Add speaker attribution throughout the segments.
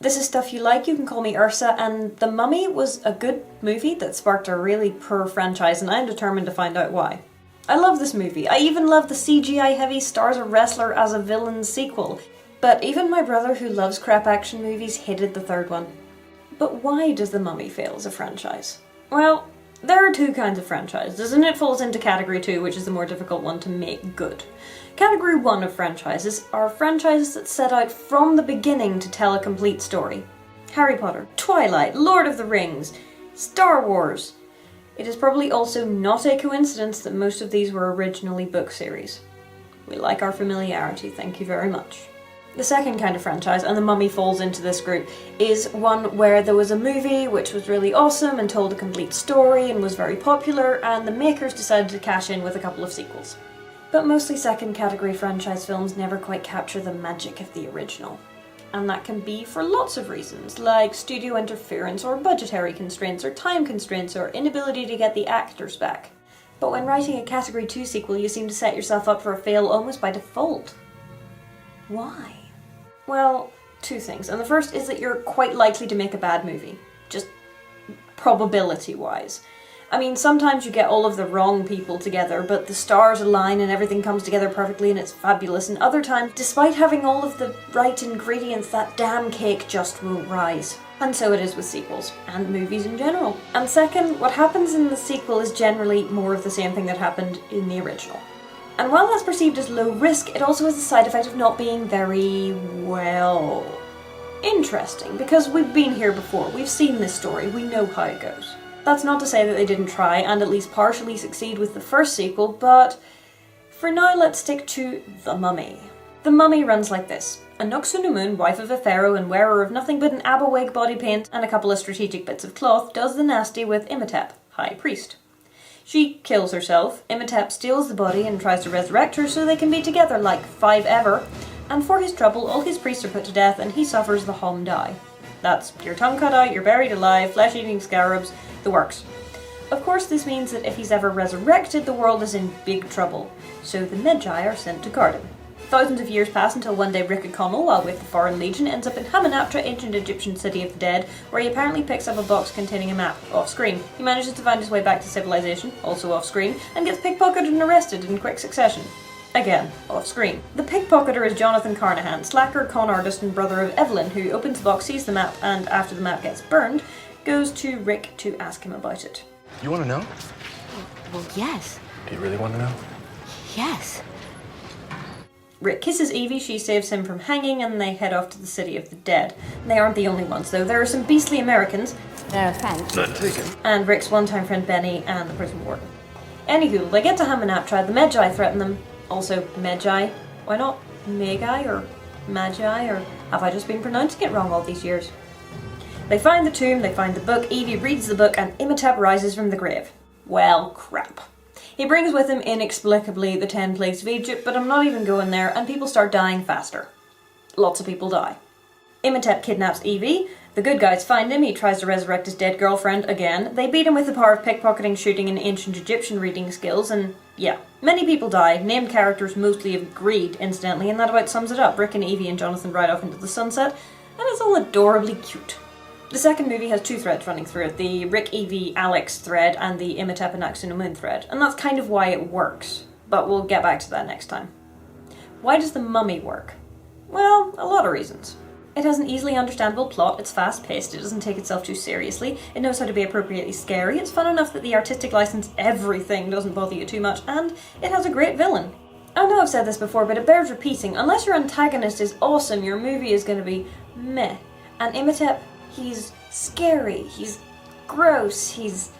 Speaker 1: This is stuff you like, you can call me Ursa, and The Mummy was a good movie that sparked a really poor franchise, and I'm determined to find out why. I love this movie. I even love the CGI-heavy stars a wrestler as a villain sequel. But even my brother, who loves crap action movies, hated the third one. But why does The Mummy fail as a franchise? Well, there are two kinds of franchises, and it falls into category 2, which is the more difficult one to make good. Category 1 of franchises are franchises that set out from the beginning to tell a complete story. Harry Potter, Twilight, Lord of the Rings, Star Wars. It is probably also not a coincidence that most of these were originally book series. We like our familiarity, thank you very much. The second kind of franchise, and The Mummy falls into this group, is one where there was a movie which was really awesome and told a complete story and was very popular, and the makers decided to cash in with a couple of sequels. But mostly second category franchise films never quite capture the magic of the original. And that can be for lots of reasons, like studio interference or budgetary constraints or time constraints or inability to get the actors back. But when writing a category 2 sequel, you seem to set yourself up for a fail almost by default. Why? Well, two things. And the first is that you're quite likely to make a bad movie. Just probability-wise. I mean, sometimes you get all of the wrong people together, but the stars align and everything comes together perfectly and it's fabulous. And other times, despite having all of the right ingredients, that damn cake just won't rise. And so it is with sequels, and movies in general. And second, what happens in the sequel is generally more of the same thing that happened in the original. And while that's perceived as low risk, it also has the side effect of not being very, well, interesting. Because we've been here before, we've seen this story, we know how it goes. That's not to say that they didn't try and at least partially succeed with the first sequel, but for now let's stick to The Mummy. The Mummy runs like this. A Noxunumun, wife of a pharaoh and wearer of nothing but an Abaweg body paint and a couple of strategic bits of cloth, does the nasty with Imhotep, high priest. She kills herself, Imhotep steals the body and tries to resurrect her so they can be together like 5 ever, and for his trouble all his priests are put to death and he suffers the Hom Die. That's your tongue cut out, you're buried alive, flesh-eating scarabs, the works. Of course this means that if he's ever resurrected, the world is in big trouble, so the Magi are sent to guard him. Thousands of years pass until one day Rick O'Connell, while with the Foreign Legion, ends up in Hamunaptra, ancient Egyptian city of the dead, where he apparently picks up a box containing a map, off-screen. He manages to find his way back to civilization, also off-screen, and gets pickpocketed and arrested in quick succession. Again, off-screen. The pickpocketer is Jonathan Carnahan, slacker, con artist and brother of Evelyn, who opens the box, sees the map, and after the map gets burned, goes to Rick to ask him about it.
Speaker 2: You want to know?
Speaker 3: Well, yes.
Speaker 2: Do you really want to know?
Speaker 3: Yes.
Speaker 1: Rick kisses Evie, she saves him from hanging, and they head off to the city of the dead. They aren't the only ones, though. There are some beastly Americans.
Speaker 3: No offense.
Speaker 2: None taken.
Speaker 1: And Rick's one-time friend Benny, and the prison warden. Anywho, they get to Hamunaptra, the Magi threaten them. Also, Magi. Why not Magi or Magi, or have I just been pronouncing it wrong all these years? They find the tomb, they find the book, Evie reads the book, and Imhotep rises from the grave. Well, crap. He brings with him, inexplicably, the 10 plagues of Egypt, but I'm not even going there, and people start dying faster. Lots of people die. Imhotep kidnaps Evie, the good guys find him, he tries to resurrect his dead girlfriend again, they beat him with the power of pickpocketing, shooting, and ancient Egyptian reading skills, and yeah, many people die, named characters mostly of greed, incidentally, and that about sums it up. Rick and Evie and Jonathan ride off into the sunset, and it's all adorably cute. The second movie has 2 threads running through it, the Rick, Evie, Alex thread and the Imhotep and Noxunumun thread, and that's kind of why it works, but we'll get back to that next time. Why does The Mummy work? Well, a lot of reasons. It has an easily understandable plot, it's fast-paced, it doesn't take itself too seriously, it knows how to be appropriately scary, it's fun enough that the artistic license everything doesn't bother you too much, and it has a great villain. I know I've said this before, but it bears repeating, unless your antagonist is awesome, your movie is going to be meh. And Imhotep, he's scary, he's gross, he's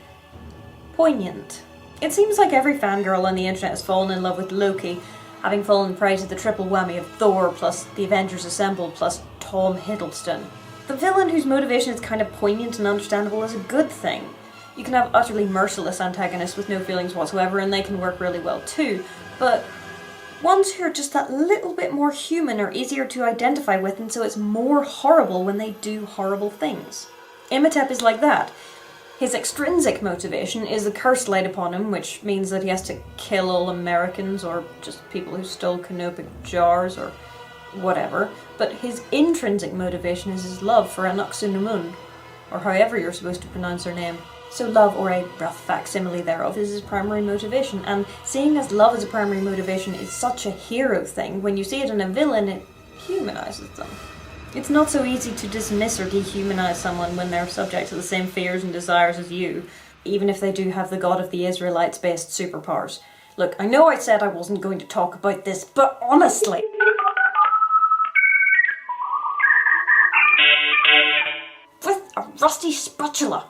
Speaker 1: poignant. It seems like every fangirl on the internet has fallen in love with Loki, having fallen prey to the triple whammy of Thor, plus the Avengers Assemble, plus Tom Hiddleston. The villain whose motivation is kind of poignant and understandable is a good thing. You can have utterly merciless antagonists with no feelings whatsoever, and they can work really well too, but ones who are just that little bit more human are easier to identify with, and so it's more horrible when they do horrible things. Imhotep is like that. His extrinsic motivation is the curse laid upon him, which means that he has to kill all Americans, or just people who stole canopic jars, or whatever, but his intrinsic motivation is his love for Anaxunamun, or however you're supposed to pronounce her name. So love, or a rough facsimile thereof, is his primary motivation, and seeing as love as a primary motivation is such a hero thing, when you see it in a villain, it humanizes them. It's not so easy to dismiss or dehumanize someone when they're subject to the same fears and desires as you, even if they do have the God of the Israelites-based superpowers. Look, I know I said I wasn't going to talk about this, but honestly... with a rusty spatula.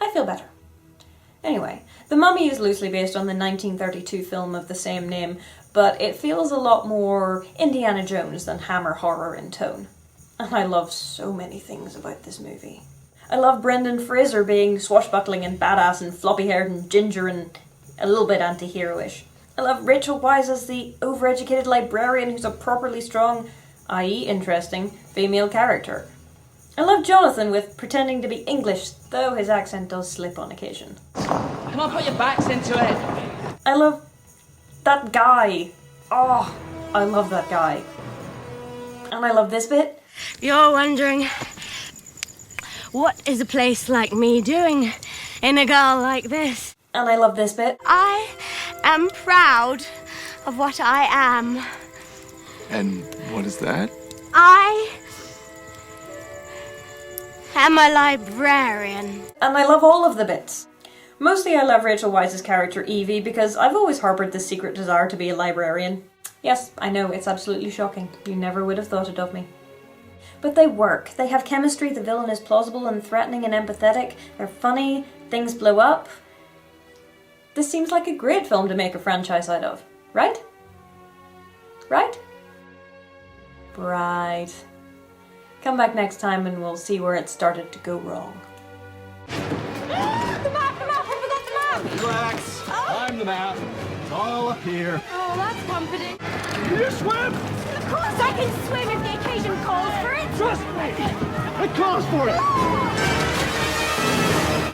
Speaker 1: I feel better. Anyway, The Mummy is loosely based on the 1932 film of the same name, but it feels a lot more Indiana Jones than Hammer horror in tone. And I love so many things about this movie. I love Brendan Fraser being swashbuckling and badass and floppy-haired and ginger and a little bit anti-hero-ish. I love Rachel Weisz as the overeducated librarian who's a properly strong, i.e. interesting, female character. I love Jonathan with pretending to be English, though his accent does slip on occasion.
Speaker 2: Come on, put your backs into it.
Speaker 1: I love that guy. Oh, I love that guy. And I love this bit.
Speaker 3: You're wondering, what is a place like me doing in a girl like this?
Speaker 1: And I love this bit.
Speaker 3: I am proud of what I am.
Speaker 4: And what is that?
Speaker 3: I am a librarian.
Speaker 1: And I love all of the bits. Mostly I love Rachel Weisz's character Evie because I've always harboured this secret desire to be a librarian. Yes, I know, it's absolutely shocking. You never would have thought it of me. But they work. They have chemistry, the villain is plausible and threatening and empathetic, they're funny, things blow up. This seems like a great film to make a franchise out of, right? Right? Right. Come back next time and we'll see where it started to go wrong.
Speaker 3: The map! I forgot the map!
Speaker 5: Relax. I'm the map. It's all up here.
Speaker 3: Oh, that's comforting.
Speaker 5: Can you swim?
Speaker 3: Of course I can swim if the occasion calls for it!
Speaker 5: Trust me. It calls for it.